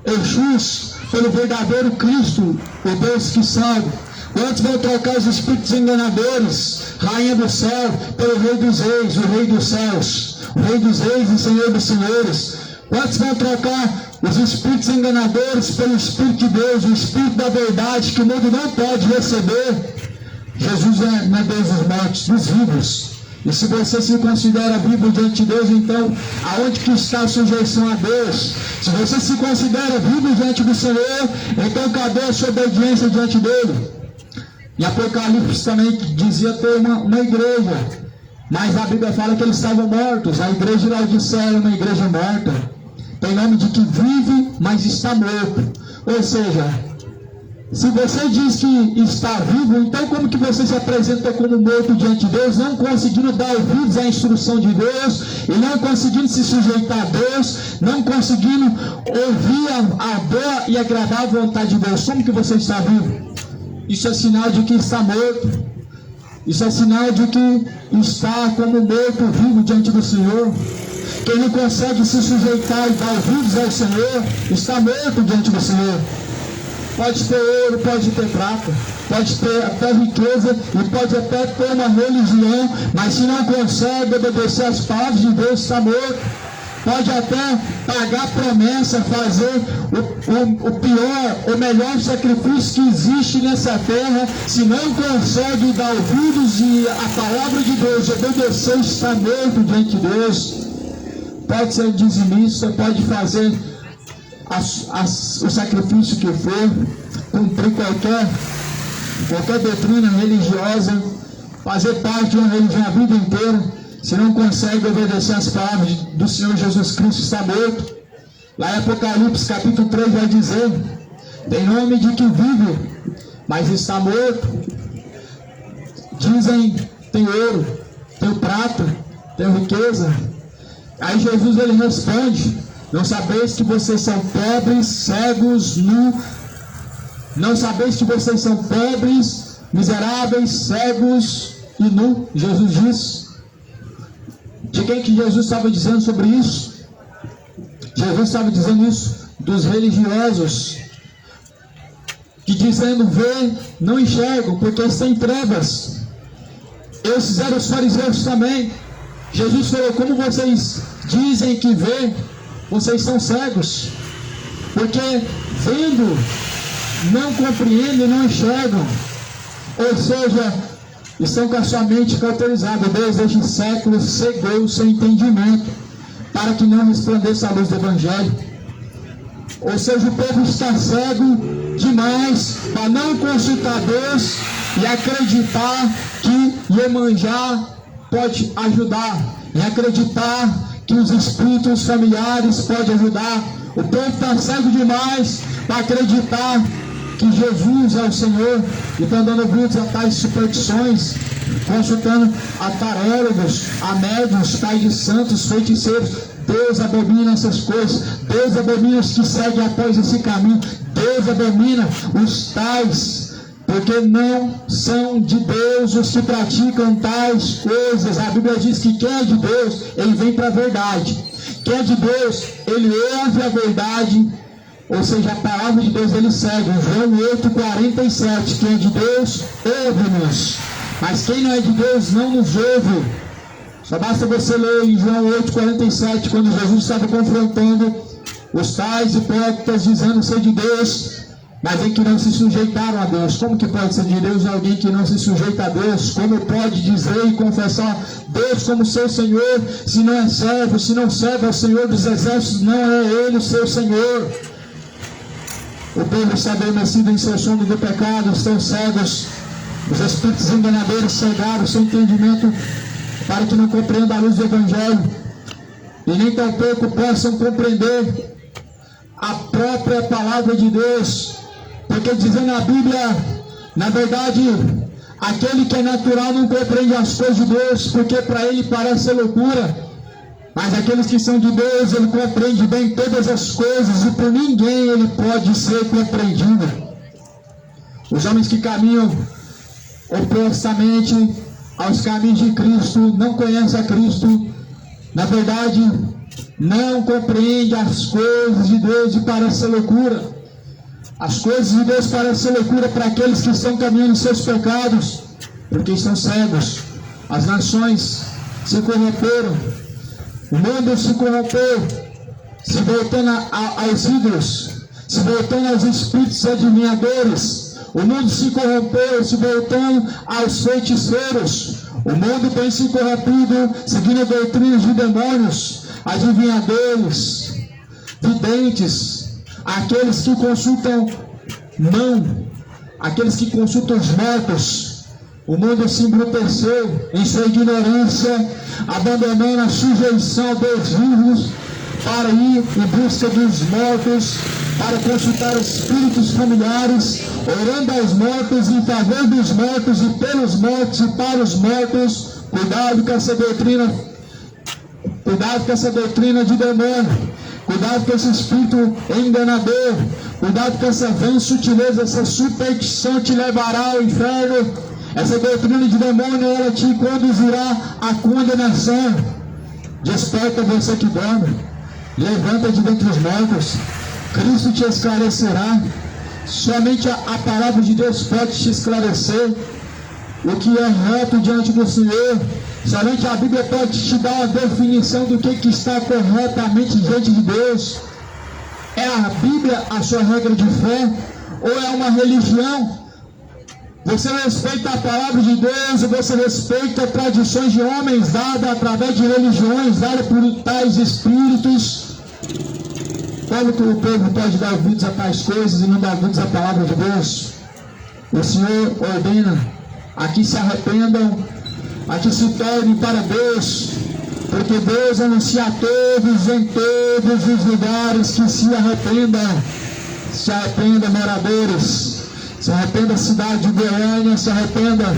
Exus pelo verdadeiro Cristo, o Deus que salva? Quantos vão trocar os espíritos enganadores, Rainha do céu, pelo Rei dos reis, o Rei dos céus, o Rei dos reis e Senhor dos senhores? Quantos vão trocar os espíritos enganadores pelo Espírito de Deus, o Espírito da verdade, que o mundo não pode receber? Jesus não é Deus dos mortos, dos vivos. E se você se considera vivo diante de Deus, então aonde que está a sujeição a Deus? Se você se considera vivo diante do Senhor, então cadê a sua obediência diante dele? Em Apocalipse também dizia ter uma igreja, mas a Bíblia fala que eles estavam mortos. A igreja de Laodiceia era uma igreja morta, tem nome de que vive, mas está morto. Ou seja, se você diz que está vivo, então como que você se apresenta como morto diante de Deus, não conseguindo dar ouvidos à instrução de Deus, e não conseguindo se sujeitar a Deus, não conseguindo ouvir a boa e agradável vontade de Deus? Como que você está vivo? Isso é sinal de que está morto. Isso é sinal de que está como morto vivo diante do Senhor. Quem não consegue se sujeitar e dar ouvidos ao Senhor, está morto diante do Senhor. Pode ter ouro, pode ter prata, pode ter até riqueza e pode até ter uma religião, mas se não consegue obedecer às palavras de Deus, está morto. Pode até pagar promessa, fazer o pior, o melhor sacrifício que existe nessa terra, se não consegue dar ouvidos e a palavra de Deus, obedecer, está morto diante de Deus. Pode ser dizimista, pode fazer o sacrifício que for, cumprir qualquer doutrina religiosa, fazer parte de uma religião a vida inteira, se não consegue obedecer as palavras do Senhor Jesus Cristo, está morto. Lá em Apocalipse capítulo 3 vai dizer, tem nome de que vive, mas está morto. dizem: tem ouro, tem prata, tem riqueza. Aí Jesus ele responde: não sabeis que vocês são pobres, cegos, nus? Não sabeis que vocês são pobres, miseráveis, cegos e nus? Jesus diz. De quem que Jesus estava dizendo sobre isso? Jesus estava dizendo isso dos religiosos, que dizendo ver, não enxergam, porque estão em trevas. Esses eram os fariseus também. Jesus falou: como vocês dizem que vê, vocês são cegos, porque vendo, não compreendem, não enxergam. Ou seja, estão com a sua mente cauterizada. Deus desde séculos cegou o seu entendimento, para que não resplandeça a luz do Evangelho. Ou seja, o povo está cego demais para não consultar Deus e acreditar que Iemanjá pode ajudar, e acreditar que os espíritos familiares podem ajudar. O povo está cego demais para acreditar que Jesus é o Senhor, e estão dando ouvidos a tais superstições, consultando a tarólogos, a médiuns, pais de santos, feiticeiros. Deus abomina essas coisas. Deus abomina os que seguem após esse caminho. Deus abomina os tais, porque não são de Deus os que praticam tais coisas. A Bíblia diz que quem é de Deus, ele vem para a verdade. Quem é de Deus, ele ouve a verdade, ou seja, a palavra de Deus ele segue. João 8,47, quem é de Deus, ouve-nos. Mas quem não é de Deus, não nos ouve. Só basta você ler em João 8,47, quando Jesus estava confrontando os tais hipócritas, dizendo ser de Deus, mas em que não se sujeitaram a Deus. Como que pode ser de Deus alguém que não se sujeita a Deus? Como pode dizer e confessar Deus como seu Senhor, se não é servo, se não serve ao Senhor dos exércitos, não é Ele o seu Senhor? O povo está adormecido em seu sono do pecado, estão cegos. Os espíritos enganadores cegaram o seu entendimento, para que não compreendam a luz do Evangelho, e nem tampouco possam compreender a própria palavra de Deus. Porque dizendo a Bíblia, na verdade, aquele que é natural não compreende as coisas de Deus, porque para ele parece ser loucura. Mas aqueles que são de Deus, ele compreende bem todas as coisas, e por ninguém ele pode ser compreendido. Os homens que caminham opostamente aos caminhos de Cristo não conhecem a Cristo, na verdade não compreendem as coisas de Deus, e parece ser loucura. As coisas de Deus parecem ser loucura para aqueles que estão caminhando em seus pecados, porque estão cegos. As nações se corromperam, o mundo se corrompeu, se voltando aos ídolos, se voltando aos espíritos adivinhadores. O mundo se corrompeu, se voltando aos feiticeiros. O mundo tem se corrompido, seguindo doutrinas de demônios, adivinhadores, videntes, aqueles que consultam aqueles que consultam os mortos. O mundo se embruteceu em sua ignorância, abandonando a sujeição dos vivos para ir em busca dos mortos, para consultar espíritos familiares, orando aos mortos, em favor dos mortos e pelos mortos e para os mortos. Cuidado com essa doutrina, cuidado com essa doutrina de demônio, cuidado com esse espírito enganador, cuidado com essa vã sutileza, essa superstição te levará ao inferno. Essa doutrina de demônio, ela te conduzirá à condenação. Desperta você que dorme, levanta de dentre os mortos, Cristo te esclarecerá. Somente a palavra de Deus pode te esclarecer o que é reto diante do Senhor. Somente a Bíblia pode te dar uma definição do que está corretamente diante de Deus. É a Bíblia a sua regra de fé, ou é uma religião? Você respeita a palavra de Deus, ou você respeita tradições de homens dadas através de religiões, dadas por tais espíritos? Como que o povo pode dar ouvidos a tais coisas e não dar ouvidos à palavra de Deus? O Senhor ordena a que se arrependam, a que se tornem para Deus, porque Deus anuncia a todos, em todos os lugares, que se arrependam. Se arrependam, moradores, se arrependa a cidade de Goiânia, se arrependa,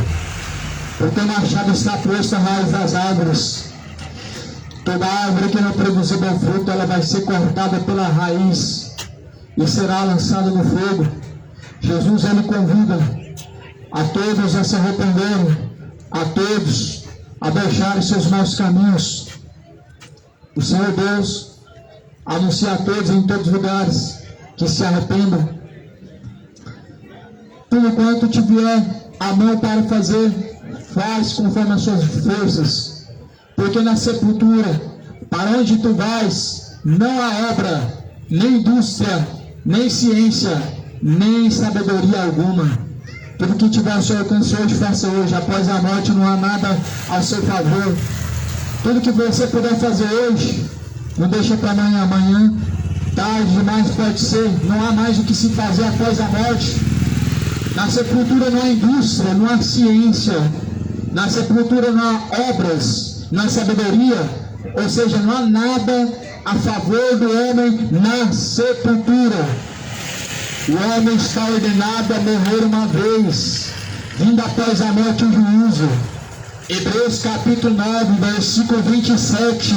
porque o machado está posto à raiz das árvores. Toda árvore que não produzir bom fruto, ela vai ser cortada pela raiz e será lançada no fogo. Jesus, ele convida a todos a se arrependerem, a todos a deixarem seus maus caminhos. O Senhor Deus anuncia a todos em todos os lugares que se arrependam. Tudo quanto te vier a mão para fazer, faz conforme as suas forças, porque na sepultura, para onde tu vais, não há obra, nem indústria, nem ciência, nem sabedoria alguma. Tudo que tiver ao seu alcance hoje, faça hoje. Após a morte não há nada ao seu favor. Tudo que você puder fazer hoje, não deixa para amanhã. Amanhã, tarde demais pode ser. Não há mais o que se fazer após a morte. Na sepultura não há indústria, não há ciência. Na sepultura não há obras, não há sabedoria. Ou seja, não há nada a favor do homem na sepultura. O homem está ordenado a morrer uma vez, vindo após a morte o juízo. Hebreus capítulo 9, versículo 27.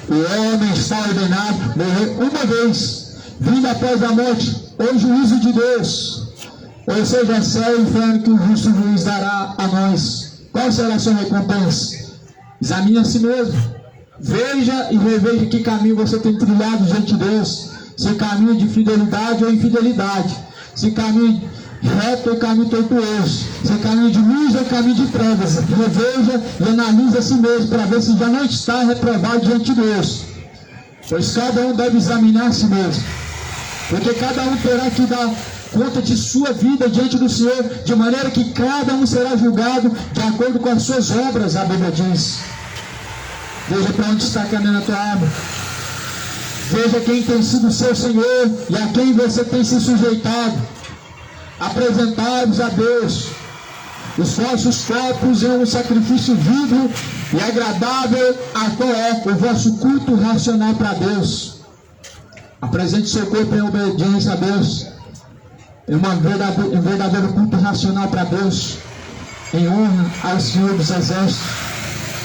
O homem está ordenado a morrer uma vez, vindo após a morte o juízo de Deus. Ou seja, céu e inferno que o justo juiz dará a nós. Qual será a sua recompensa? Examine a si mesmo. Veja e reveja que caminho você tem trilhado diante de Deus. Se caminho de fidelidade ou infidelidade, se caminho reto ou caminho tortuoso, se caminho de luz ou caminho de trevas. Reveja e analisa a si mesmo para ver se já não está reprovado diante de Deus. Pois cada um deve examinar a si mesmo, porque cada um terá que dar conta de sua vida diante do Senhor, de maneira que cada um será julgado de acordo com as suas obras, a Bíblia diz. Veja para onde está caminhando a tua alma. Veja quem tem sido o seu Senhor e a quem você tem se sujeitado. Apresentai-vos a Deus os vossos corpos em um sacrifício vivo e agradável, a qual é o vosso culto racional para Deus. Apresente seu corpo em obediência a Deus, em um verdadeiro culto racional para Deus, em honra ao Senhor dos Exércitos,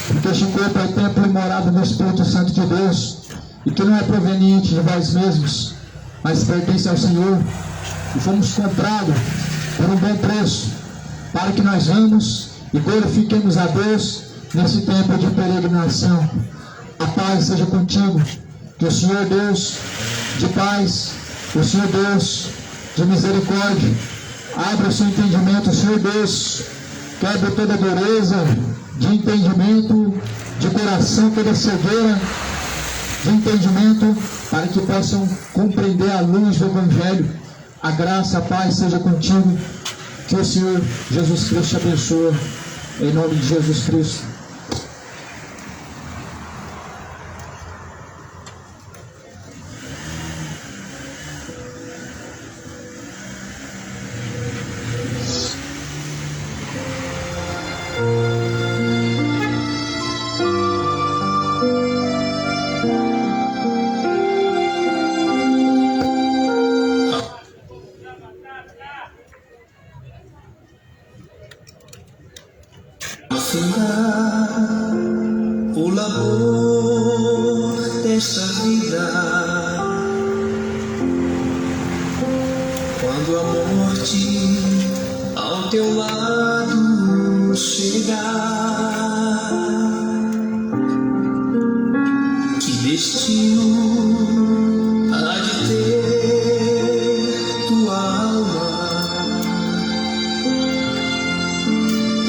porque este corpo é o templo e morada do Espírito Santo de Deus, e que não é proveniente de vós mesmos, mas pertence ao Senhor, e fomos comprados por um bom preço, para que nós vamos e glorifiquemos a Deus nesse tempo de peregrinação. A paz seja contigo, que o Senhor Deus de paz, o Senhor Deus de misericórdia, abra o seu entendimento. O Senhor Deus quebra toda dureza de entendimento, de coração, toda cegueira de entendimento, para que possam compreender a luz do Evangelho. A graça, a paz seja contigo, que o Senhor Jesus Cristo te abençoe, em nome de Jesus Cristo. O labor desta vida, quando a morte ao teu lado chegar, que destino há de ter tua alma?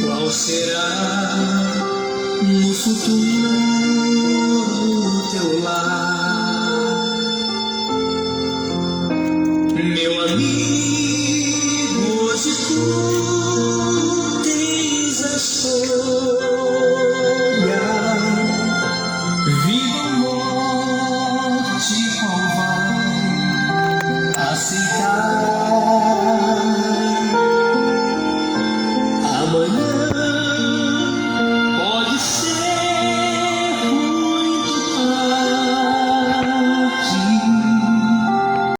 Qual será no futuro teu lar, meu amigo?